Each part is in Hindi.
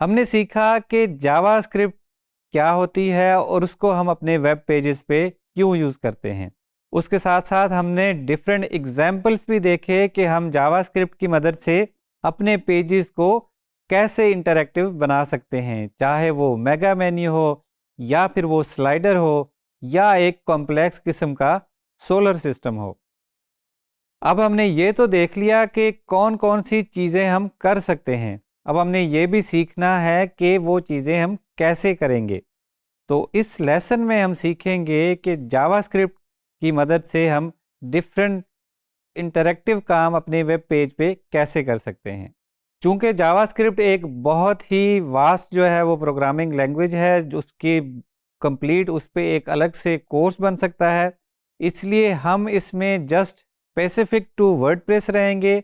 हमने सीखा कि जावास्क्रिप्ट क्या होती है और उसको हम अपने वेब पेजेस पे क्यों यूज़ करते हैं। उसके साथ साथ हमने डिफरेंट एग्जाम्पल्स भी देखे कि हम जावास्क्रिप्ट की मदद से अपने पेजेस को कैसे इंटरैक्टिव बना सकते हैं, चाहे वो मेगा मेन्यू हो या फिर वो स्लाइडर हो या एक कॉम्प्लेक्स किस्म का सोलर सिस्टम हो। अब हमने ये तो देख लिया कि कौन कौन सी चीज़ें हम कर सकते हैं। अब हमने ये भी सीखना है कि वो चीज़ें हम कैसे करेंगे। तो इस लेसन में हम सीखेंगे कि जावास्क्रिप्ट की मदद से हम डिफरेंट इंटरैक्टिव काम अपने वेब पेज पे कैसे कर सकते हैं। चूंकि जावास्क्रिप्ट एक बहुत ही वास्ट जो है वो प्रोग्रामिंग लैंग्वेज है, जो उसकी कंप्लीट उस पे एक अलग से कोर्स बन सकता है, इसलिए हम इसमें जस्ट स्पेसिफिक टू वर्डप्रेस रहेंगे।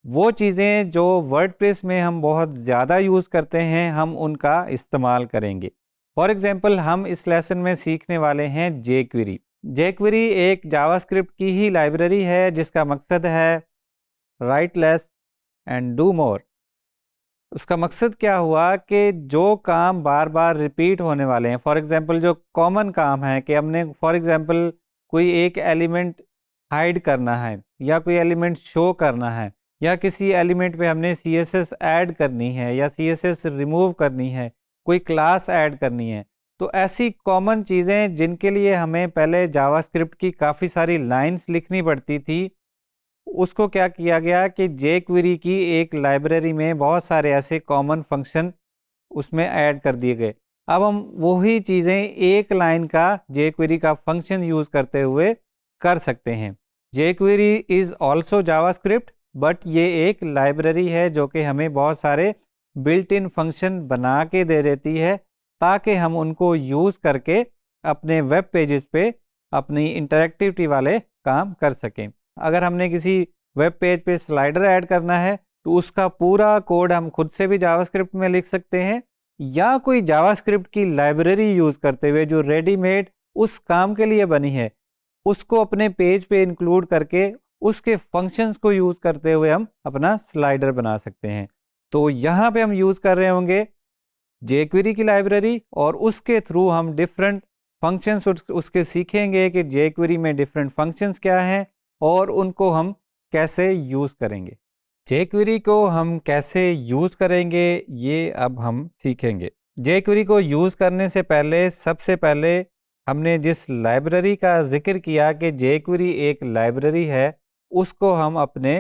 वो चीज़ें जो वर्डप्रेस में हम बहुत ज़्यादा यूज़ करते हैं हम उनका इस्तेमाल करेंगे। फॉर एग्जांपल हम इस लेसन में सीखने वाले हैं जेक्वेरी। जेक्वेरी एक जावास्क्रिप्ट की ही लाइब्रेरी है जिसका मकसद है right less and do more. उसका मकसद क्या हुआ कि जो काम बार बार रिपीट होने वाले हैं, फॉर एग्जांपल जो कॉमन काम है कि हमने फॉर एग्जांपल कोई एक एलिमेंट हाइड करना है या कोई एलिमेंट शो करना है या किसी एलिमेंट पे हमने सीएसएस ऐड करनी है या सीएसएस रिमूव करनी है, कोई क्लास ऐड करनी है। तो ऐसी कॉमन चीज़ें जिनके लिए हमें पहले जावास्क्रिप्ट की काफ़ी सारी लाइंस लिखनी पड़ती थी, उसको क्या किया गया कि जेक्वेरी की एक लाइब्रेरी में बहुत सारे ऐसे कॉमन फंक्शन उसमें ऐड कर दिए गए। अब हम वही चीज़ें एक लाइन का जेक्वेरी का फंक्शन यूज़ करते हुए कर सकते हैं। JQuery is also JavaScript, but ये एक लाइब्रेरी है जो कि हमें बहुत सारे बिल्ट इन फंक्शन बना के दे देती है ताकि हम उनको यूज़ करके अपने वेब पेजेस पे अपनी इंटरेक्टिविटी वाले काम कर सकें। अगर हमने किसी वेब पेज पे स्लाइडर ऐड करना है तो उसका पूरा कोड हम खुद से भी जावास्क्रिप्ट में लिख सकते हैं या कोई जावास्क्रिप्ट की लाइब्रेरी यूज़ करते हुए जो रेडीमेड उस काम के लिए बनी है उसको अपने पेज पे इंक्लूड करके उसके फंक्शंस को यूज़ करते हुए हम अपना स्लाइडर बना सकते हैं। तो यहाँ पे हम यूज़ कर रहे होंगे जेक्वेरी की लाइब्रेरी और उसके थ्रू हम डिफरेंट फंक्शंस उसके सीखेंगे कि जेक्वेरी में डिफरेंट फंक्शंस क्या हैं और उनको हम कैसे यूज़ करेंगे। जेक्वेरी को हम कैसे यूज़ करेंगे ये अब हम सीखेंगे। जेक्वेरी को यूज़ करने से पहले सबसे पहले हमने जिस लाइब्रेरी का जिक्र किया कि जेक्वेरी एक लाइब्रेरी है, उसको हम अपने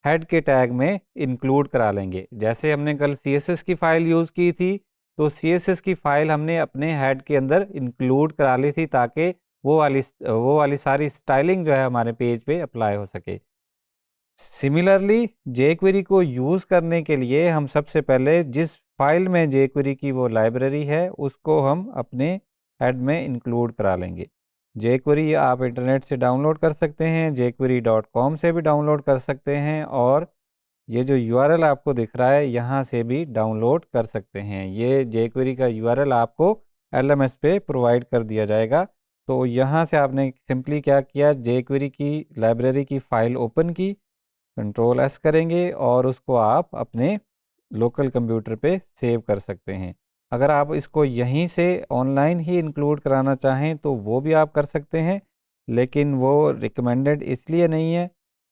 हेड के टैग में इंक्लूड करा लेंगे। जैसे हमने कल सीएसएस की फ़ाइल यूज़ की थी, तो सीएसएस की फ़ाइल हमने अपने हेड के अंदर इंक्लूड करा ली थी ताकि वो वाली सारी स्टाइलिंग जो है हमारे पेज पे अप्लाई हो सके। सिमिलरली जेक्वेरी को यूज़ करने के लिए हम सबसे पहले जिस फाइल में जेक्वेरी की वो लाइब्रेरी है उसको हम अपने हेड में इंक्लूड करा लेंगे। जेक्वेरी आप इंटरनेट से डाउनलोड कर सकते हैं, jquery.com से भी डाउनलोड कर सकते हैं और ये जो यूआरएल आपको दिख रहा है यहाँ से भी डाउनलोड कर सकते हैं। ये जेक्वेरी का यूआरएल आपको एलएमएस पे प्रोवाइड कर दिया जाएगा। तो यहाँ से आपने सिंपली क्या किया, जेक्वेरी की लाइब्रेरी की फ़ाइल ओपन की, कंट्रोल एस करेंगे और उसको आप अपने लोकल कंप्यूटर पे सेव कर सकते हैं। अगर आप इसको यहीं से ऑनलाइन ही इंक्लूड कराना चाहें तो वो भी आप कर सकते हैं, लेकिन वो रिकमेंडेड इसलिए नहीं है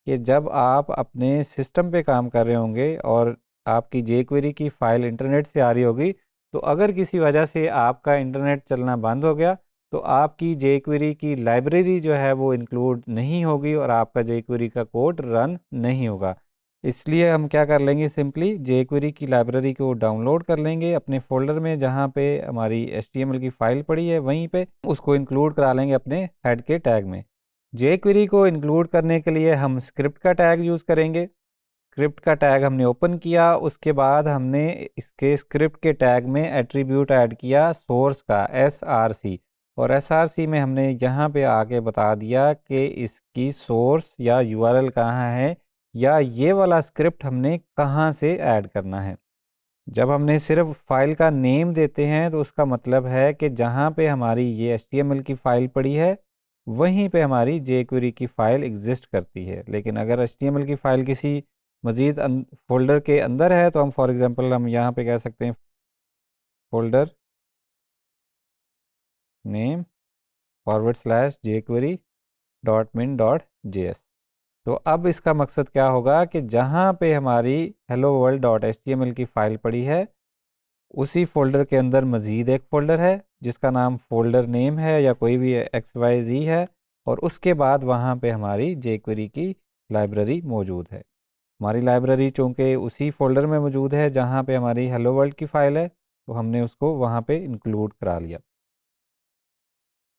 कि जब आप अपने सिस्टम पे काम कर रहे होंगे और आपकी जेक्वेरी की फ़ाइल इंटरनेट से आ रही होगी, तो अगर किसी वजह से आपका इंटरनेट चलना बंद हो गया तो आपकी जेक्वेरी की लाइब्रेरी जो है वो इंक्लूड नहीं होगी और आपका जेक्वेरी का कोड रन नहीं होगा। इसलिए हम क्या कर लेंगे, सिंपली जेक्वेरी की लाइब्रेरी को डाउनलोड कर लेंगे अपने फ़ोल्डर में जहाँ पे हमारी एचटीएमएल की फ़ाइल पड़ी है, वहीं पे उसको इंक्लूड करा लेंगे अपने हेड के टैग में। जेक्वेरी को इंक्लूड करने के लिए हम स्क्रिप्ट का टैग यूज़ करेंगे। स्क्रिप्ट का टैग हमने ओपन किया, उसके बाद हमने इसके स्क्रिप्ट के टैग में एट्रीब्यूट ऐड किया सोर्स का src, और src में हमने यहाँ पे आके बता दिया कि इसकी सोर्स या यूआरएल कहाँ है या ये वाला स्क्रिप्ट हमने कहाँ से ऐड करना है। जब हमने सिर्फ फाइल का नेम देते हैं तो उसका मतलब है कि जहाँ पे हमारी ये एचटीएमएल की फ़ाइल पड़ी है वहीं पे हमारी जेक्वेरी की फ़ाइल एग्जिस्ट करती है। लेकिन अगर एचटीएमएल की फ़ाइल किसी मज़ीद फ़ोल्डर के अंदर है तो हम फॉर एग्ज़ाम्पल हम यहाँ पे कह सकते हैं फोल्डर नेम /jQuery.min.js। तो अब इसका मकसद क्या होगा कि जहाँ पे हमारी hello world.html की फ़ाइल पड़ी है, उसी फोल्डर के अंदर मज़ीद एक फ़ोल्डर है जिसका नाम फोल्डर नेम है या कोई भी XYZ है, और उसके बाद वहाँ पे हमारी jQuery की लाइब्रेरी मौजूद है। हमारी लाइब्रेरी चूँकि उसी फोल्डर में मौजूद है जहाँ पे हमारी हेलो वर्ल्ड की फ़ाइल है, तो हमने उसको वहाँ पे इंक्लूड करा लिया।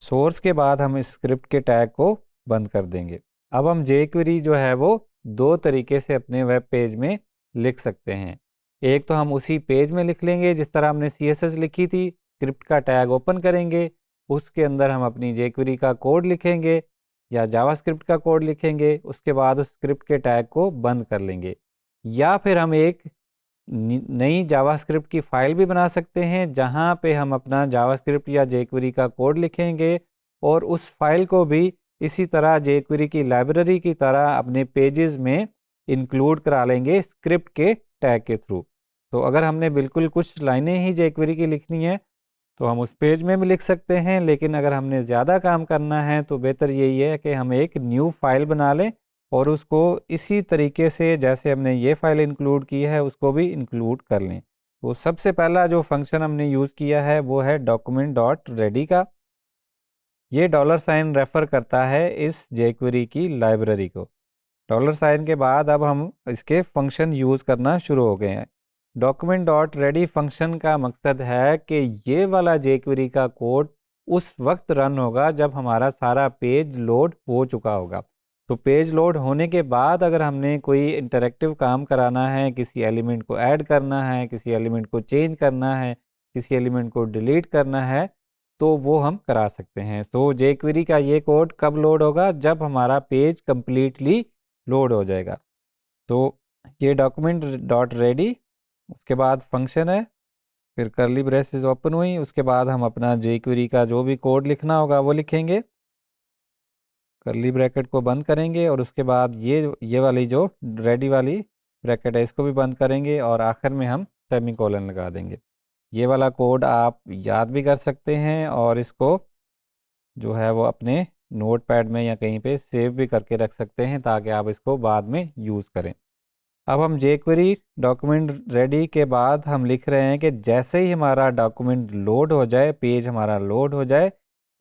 सोर्स के बाद हम इस स्क्रिप्ट के टैग को बंद कर देंगे। अब हम jQuery जो है वो दो तरीके से अपने वेब पेज में लिख सकते हैं। एक तो हम उसी पेज में लिख लेंगे जिस तरह हमने CSS लिखी थी, स्क्रिप्ट का टैग ओपन करेंगे, उसके अंदर हम अपनी jQuery का कोड लिखेंगे या जावास्क्रिप्ट का कोड लिखेंगे, उसके बाद उस स्क्रिप्ट के टैग को बंद कर लेंगे। या फिर हम एक नई जावास्क्रिप्ट की फ़ाइल भी बना सकते हैं जहां पे हम अपना जावास्क्रिप्ट या jQuery का कोड लिखेंगे और उस फाइल को भी इसी तरह jQuery की लाइब्रेरी की तरह अपने पेजेस में इंक्लूड करा लेंगे स्क्रिप्ट के टैग के थ्रू। तो अगर हमने बिल्कुल कुछ लाइनें ही jQuery की लिखनी है तो हम उस पेज में भी लिख सकते हैं, लेकिन अगर हमने ज़्यादा काम करना है तो बेहतर यही है कि हम एक न्यू फाइल बना लें और उसको इसी तरीके से जैसे हमने ये फाइल इंक्लूड की है उसको भी इंक्लूड कर लें। तो सबसे पहला जो फंक्शन हमने यूज़ किया है वो है document.ready का। ये $साइन रेफ़र करता है इस jQuery की लाइब्रेरी को। $साइन के बाद अब हम इसके फंक्शन यूज़ करना शुरू हो गए हैं। document.ready फंक्शन का मकसद है कि ये वाला jQuery का कोड उस वक्त रन होगा जब हमारा सारा पेज लोड हो चुका होगा। तो पेज लोड होने के बाद अगर हमने कोई इंटरेक्टिव काम कराना है, किसी एलिमेंट को ऐड करना है, किसी एलिमेंट को चेंज करना है, किसी एलिमेंट को डिलीट करना है, तो वो हम करा सकते हैं। तो jQuery का ये कोड कब लोड होगा? जब हमारा पेज कंप्लीटली लोड हो जाएगा। तो ये document.ready, उसके बाद फंक्शन है, फिर कर्ली ब्रेसेस ओपन हुई, उसके बाद हम अपना jQuery का जो भी कोड लिखना होगा वो लिखेंगे, कर्ली ब्रैकेट को बंद करेंगे और उसके बाद ये वाली जो रेडी वाली ब्रैकेट है इसको भी बंद करेंगे और आखिर में हम सेमीकोलन लगा देंगे। ये वाला कोड आप याद भी कर सकते हैं और इसको जो है वो अपने नोटपैड में या कहीं पे सेव भी करके रख सकते हैं ताकि आप इसको बाद में यूज़ करें। अब हम jQuery डॉक्यूमेंट रेडी के बाद हम लिख रहे हैं कि जैसे ही हमारा डॉक्यूमेंट लोड हो जाए, पेज हमारा लोड हो जाए,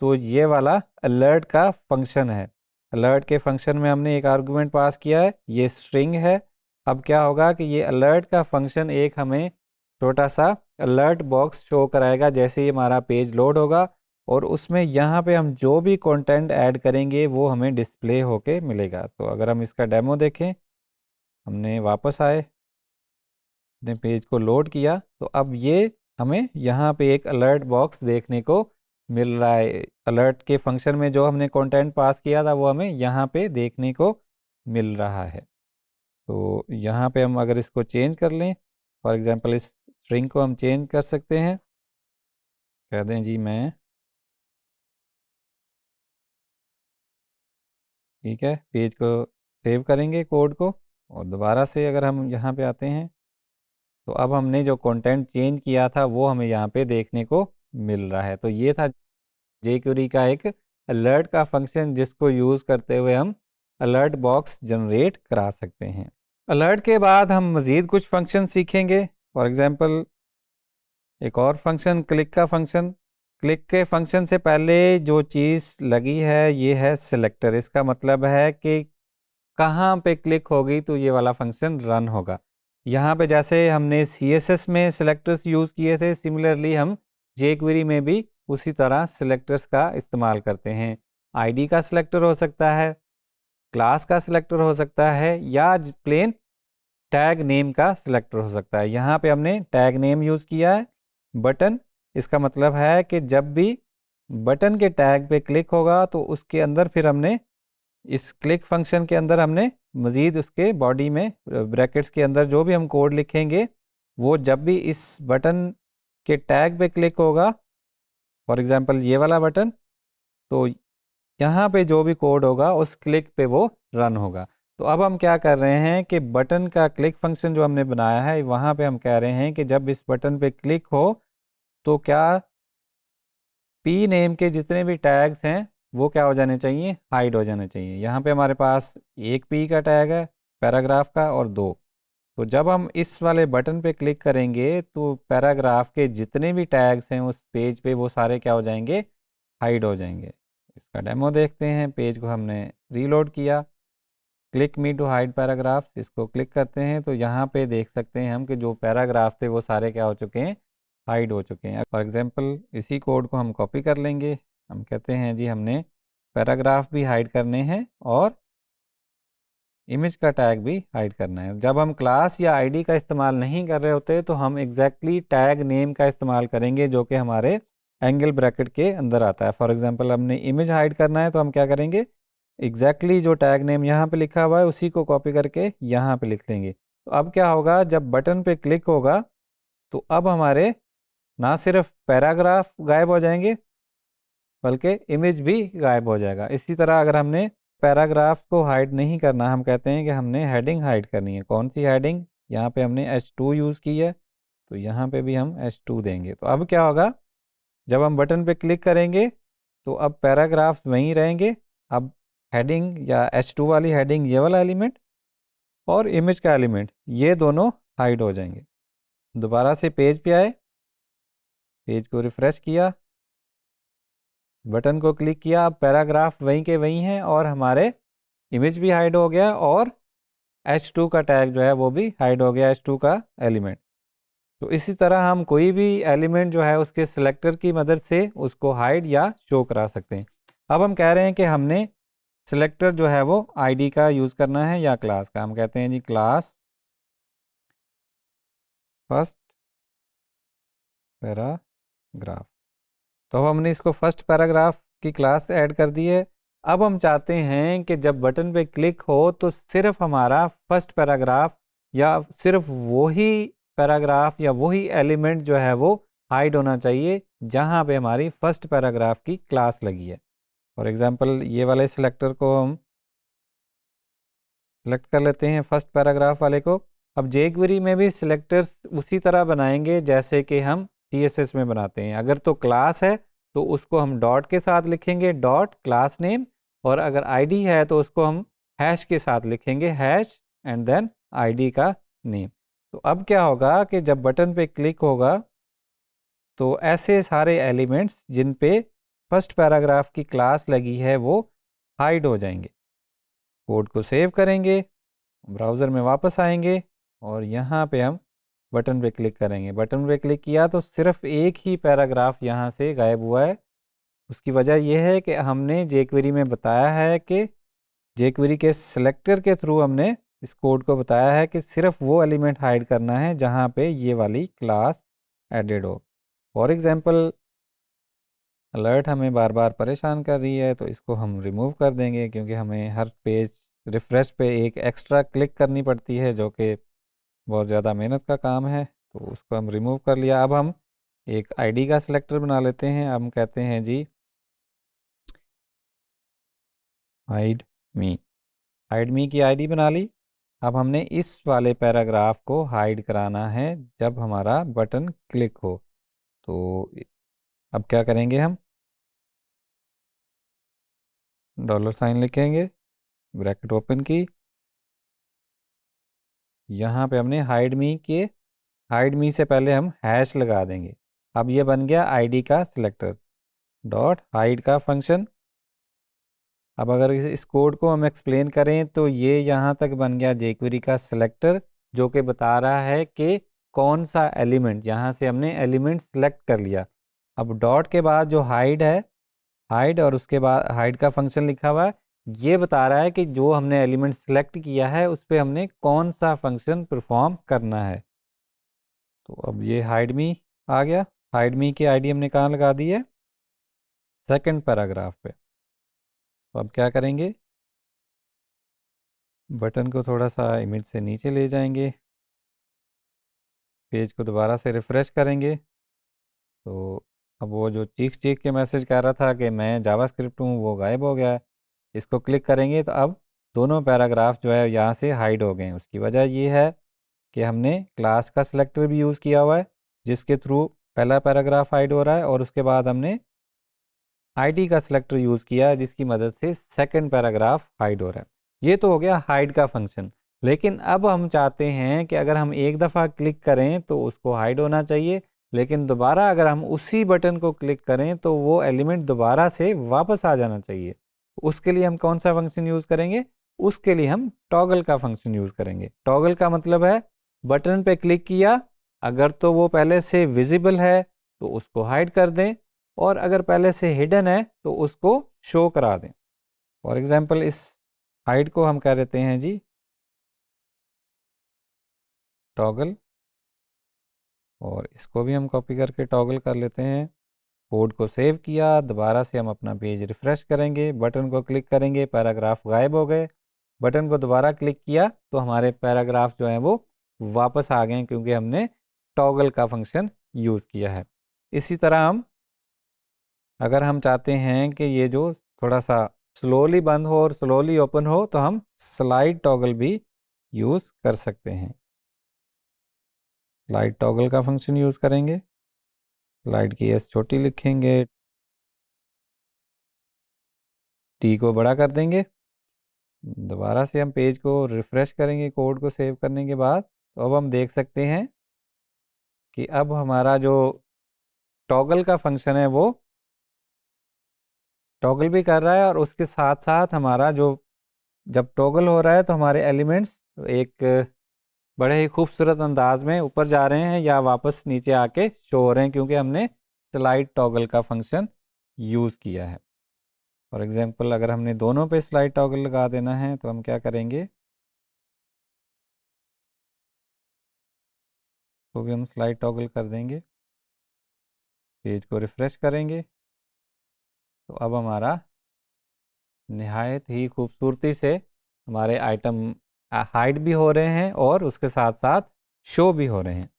तो ये वाला अलर्ट का फंक्शन है। अलर्ट के फंक्शन में हमने एक आर्गुमेंट पास किया है, ये स्ट्रिंग है। अब क्या होगा कि ये अलर्ट का फंक्शन एक हमें छोटा सा अलर्ट बॉक्स शो कराएगा जैसे ही हमारा पेज लोड होगा, और उसमें यहाँ पे हम जो भी कंटेंट ऐड करेंगे वो हमें डिस्प्ले होके मिलेगा। तो अगर हम इसका डेमो देखें, हमने वापस आए, अपने पेज को लोड किया, तो अब ये हमें यहाँ पे एक अलर्ट बॉक्स देखने को मिल रहा है। अलर्ट के फंक्शन में जो हमने कंटेंट पास किया था वो हमें यहाँ पे देखने को मिल रहा है। तो यहाँ पे हम अगर इसको चेंज कर लें, फॉर एग्जांपल इस स्ट्रिंग को हम चेंज कर सकते हैं, कह दें जी मैं, ठीक है, पेज को सेव करेंगे कोड को, और दोबारा से अगर हम यहाँ पे आते हैं तो अब हमने जो कंटेंट चेंज किया था वो हमें यहाँ पे देखने को मिल रहा है। तो ये था jQuery का एक अलर्ट का फंक्शन जिसको यूज़ करते हुए हम अलर्ट बॉक्स जनरेट करा सकते हैं। अलर्ट के बाद हम मज़ीद कुछ फंक्शन सीखेंगे। फॉर एग्ज़ाम्पल एक और फंक्शन क्लिक का फंक्शन। क्लिक के फंक्शन से पहले जो चीज़ लगी है ये है सिलेक्टर। इसका मतलब है कि कहाँ पे क्लिक होगी तो ये वाला फंक्शन रन होगा। यहाँ पे जैसे हमने CSS में सिलेक्टर्स यूज़ किए थे, सिमिलरली हम jQuery में भी उसी तरह सिलेक्टर्स का इस्तेमाल करते हैं। ID का सिलेक्टर हो सकता है, क्लास का सिलेक्टर हो सकता है, या प्लेन टैग नेम का सिलेक्टर हो सकता है। यहाँ पे हमने टैग नेम यूज़ किया है। बटन, इसका मतलब है कि जब भी बटन के टैग पे क्लिक होगा तो उसके अंदर फिर हमने इस क्लिक फंक्शन के अंदर हमने मज़ीद उसके बॉडी में ब्रैकेट्स के अंदर जो भी हम कोड लिखेंगे वो जब भी इस बटन के टैग पे क्लिक होगा, फॉर एग्जांपल ये वाला बटन, तो यहाँ पे जो भी कोड होगा उस क्लिक पे वो रन होगा। तो अब हम क्या कर रहे हैं कि बटन का क्लिक फंक्शन जो हमने बनाया है वहाँ पे हम कह रहे हैं कि जब इस बटन पे क्लिक हो तो क्या पी नेम के जितने भी टैग्स हैं वो क्या हो जाने चाहिए, हाइड हो जाने चाहिए। यहाँ पे हमारे पास एक पी का टैग है पैराग्राफ का और दो। तो जब हम इस वाले बटन पे क्लिक करेंगे तो पैराग्राफ के जितने भी टैग्स हैं उस पेज पे वो सारे क्या हो जाएंगे, हाइड हो जाएंगे। इसका डेमो देखते हैं। पेज को हमने रीलोड किया, click me to hide paragraphs, इसको क्लिक करते हैं तो यहाँ पे देख सकते हैं हम कि जो पैराग्राफ थे वो सारे क्या हो चुके हैं, हाइड हो चुके हैं। फॉर एग्जांपल इसी कोड को हम कॉपी कर लेंगे। हम कहते हैं जी हमने पैराग्राफ भी हाइड करने हैं और इमेज का टैग भी हाइड करना है। जब हम क्लास या आईडी का इस्तेमाल नहीं कर रहे होते तो हम एग्जैक्टली टैग नेम का इस्तेमाल करेंगे जो कि हमारे एंगल ब्रैकेट के अंदर आता है। फॉर एग्जांपल हमने इमेज हाइड करना है तो हम क्या करेंगे, एग्जैक्टली जो टैग नेम यहाँ पे लिखा हुआ है उसी को कॉपी करके यहाँ पे लिख लेंगे। तो अब क्या होगा, जब बटन पे क्लिक होगा तो अब हमारे ना सिर्फ पैराग्राफ गायब हो जाएंगे बल्कि इमेज भी गायब हो जाएगा। इसी तरह अगर हमने पैराग्राफ को हाइड नहीं करना, हम कहते हैं कि हमने हेडिंग हाइड करनी है। कौन सी हेडिंग, यहाँ पे हमने H2 यूज़ की है तो यहाँ पे भी हम H2 देंगे। तो अब क्या होगा, जब हम बटन पे क्लिक करेंगे तो अब पैराग्राफ्स वहीं रहेंगे। अब हेडिंग या H2 वाली हेडिंग, ये वाला एलिमेंट और इमेज का एलिमेंट, ये दोनों हाइड हो जाएंगे। दोबारा से पेज पे आए, पेज को रिफ़्रेश किया, बटन को क्लिक किया, अब पैराग्राफ वहीं के वहीं हैं और हमारे इमेज भी हाइड हो गया और H2 का टैग जो है वो भी हाइड हो गया, H2 का एलिमेंट। तो इसी तरह हम कोई भी एलिमेंट जो है उसके सिलेक्टर की मदद से उसको हाइड या शो करा सकते हैं। अब हम कह रहे हैं कि हमने सिलेक्टर जो है वो आईडी का यूज़ करना है या क्लास का। हम कहते हैं जी क्लास फर्स्ट पैराग्राफ। तो अब हमने इसको फर्स्ट पैराग्राफ की क्लास ऐड कर दी है। अब हम चाहते हैं कि जब बटन पे क्लिक हो तो सिर्फ हमारा फर्स्ट पैराग्राफ या सिर्फ वही पैराग्राफ या वही एलिमेंट जो है वो हाइड होना चाहिए जहाँ पे हमारी फर्स्ट पैराग्राफ की क्लास लगी है। फॉर एग्जांपल ये वाले सिलेक्टर को हम सेलेक्ट कर लेते हैं, फर्स्ट पैराग्राफ वाले को। अब jQuery में भी सिलेक्टर्स उसी तरह बनाएंगे जैसे कि हम CSS में बनाते हैं। अगर तो क्लास है तो उसको हम डॉट के साथ लिखेंगे, डॉट क्लास नेम, और अगर आईडी है तो उसको हम हैश के साथ लिखेंगे, हैश एंड देन आईडी का नेम। तो अब क्या होगा कि जब बटन पे क्लिक होगा तो ऐसे सारे एलिमेंट्स जिन पे फर्स्ट पैराग्राफ की क्लास लगी है वो हाइड हो जाएंगे। कोड को सेव करेंगे, ब्राउज़र में वापस आएंगे और यहाँ पे हम बटन पे क्लिक करेंगे। बटन पे क्लिक किया तो सिर्फ एक ही पैराग्राफ यहाँ से गायब हुआ है। उसकी वजह यह है कि हमने jQuery में बताया है कि jQuery के सिलेक्टर के थ्रू हमने इस कोड को बताया है कि सिर्फ वो एलिमेंट हाइड करना है जहाँ पे ये वाली क्लास एडेड हो। फॉर एग्जांपल अलर्ट हमें बार बार परेशान कर रही है तो इसको हम रिमूव कर देंगे, क्योंकि हमें हर पेज रिफ़्रेश पे एक एक्स्ट्रा क्लिक करनी पड़ती है जो कि बहुत ज़्यादा मेहनत का काम है। तो उसको हम रिमूव कर लिया। अब हम एक आईडी का सिलेक्टर बना लेते हैं। हम कहते हैं जी हाइड मी की आईडी बना ली। अब हमने इस वाले पैराग्राफ को हाइड कराना है जब हमारा बटन क्लिक हो। तो अब क्या करेंगे, हम $साइन लिखेंगे, ब्रैकेट ओपन की, यहाँ पे हमने हाइड मी से पहले हम हैश लगा देंगे। अब ये बन गया आईडी का सिलेक्टर, डॉट हाइड का फंक्शन। अब अगर इस कोड को हम एक्सप्लेन करें तो ये यहाँ तक बन गया jQuery का सिलेक्टर जो कि बता रहा है कि कौन सा एलिमेंट, यहाँ से हमने एलिमेंट सेलेक्ट कर लिया। अब डॉट के बाद जो हाइड है, हाइड और उसके बाद हाइड का फंक्शन लिखा हुआ है, ये बता रहा है कि जो हमने एलिमेंट सेलेक्ट किया है उस पर हमने कौन सा फंक्शन परफॉर्म करना है। तो अब ये हाइड मी आ गया। हाइड मी की आईडी हमने कहाँ लगा दी है, सेकंड पैराग्राफ पे। तो अब क्या करेंगे, बटन को थोड़ा सा इमेज से नीचे ले जाएंगे, पेज को दोबारा से रिफ़्रेश करेंगे। तो अब वो जो चीख चीख के मैसेज कह रहा था कि मैं जावास्क्रिप्ट हूँ वो गायब हो गया है। इसको क्लिक करेंगे तो अब दोनों पैराग्राफ जो है यहाँ से हाइड हो गए हैं। उसकी वजह ये है कि हमने क्लास का सिलेक्टर भी यूज़ किया हुआ है जिसके थ्रू पहला पैराग्राफ हाइड हो रहा है और उसके बाद हमने आईडी का सिलेक्टर यूज़ किया जिसकी मदद से सेकंड पैराग्राफ हाइड हो रहा है। ये तो हो गया हाइड का फंक्शन। लेकिन अब हम चाहते हैं कि अगर हम एक दफ़ा क्लिक करें तो उसको हाइड होना चाहिए, लेकिन दोबारा अगर हम उसी बटन को क्लिक करें तो वो एलिमेंट दोबारा से वापस आ जाना चाहिए। उसके लिए हम कौन सा फंक्शन यूज़ करेंगे? उसके लिए हम टॉगल का फंक्शन यूज़ करेंगे। टॉगल का मतलब है बटन पे क्लिक किया, अगर तो वो पहले से विजिबल है तो उसको हाइड कर दें, और अगर पहले से हिडन है तो उसको शो करा दें। फॉर एग्जांपल इस हाइड को हम कह देते हैं जी टॉगल, और इसको भी हम कॉपी करके टॉगल कर लेते हैं। कोड को सेव किया, दोबारा से हम अपना पेज रिफ़्रेश करेंगे, बटन को क्लिक करेंगे, पैराग्राफ गायब हो गए। बटन को दोबारा क्लिक किया तो हमारे पैराग्राफ जो हैं वो वापस आ गए क्योंकि हमने टॉगल का फंक्शन यूज़ किया है। इसी तरह अगर हम चाहते हैं कि ये जो थोड़ा सा स्लोली बंद हो और स्लोली ओपन हो तो हम स्लाइड टॉगल भी यूज़ कर सकते हैं। स्लाइड टॉगल का फंक्शन यूज़ करेंगे, स्लाइड की एस छोटी लिखेंगे, टी को बड़ा कर देंगे। दोबारा से हम पेज को रिफ़्रेश करेंगे कोड को सेव करने के बाद, तो अब हम देख सकते हैं कि अब हमारा जो टॉगल का फंक्शन है वो टॉगल भी कर रहा है, और उसके साथ साथ हमारा जो जब टॉगल हो रहा है तो हमारे एलिमेंट्स एक बड़े ही खूबसूरत अंदाज में ऊपर जा रहे हैं या वापस नीचे आके शो हो रहे हैं क्योंकि हमने स्लाइड टॉगल का फंक्शन यूज़ किया है। फॉर एग्जांपल अगर हमने दोनों पे स्लाइड टॉगल लगा देना है तो हम क्या करेंगे, तो भी हम स्लाइड टॉगल कर देंगे, पेज को रिफ़्रेश करेंगे तो अब हमारा निहायत ही खूबसूरती से हमारे आइटम हाइड भी हो रहे हैं और उसके साथ साथ शो भी हो रहे हैं।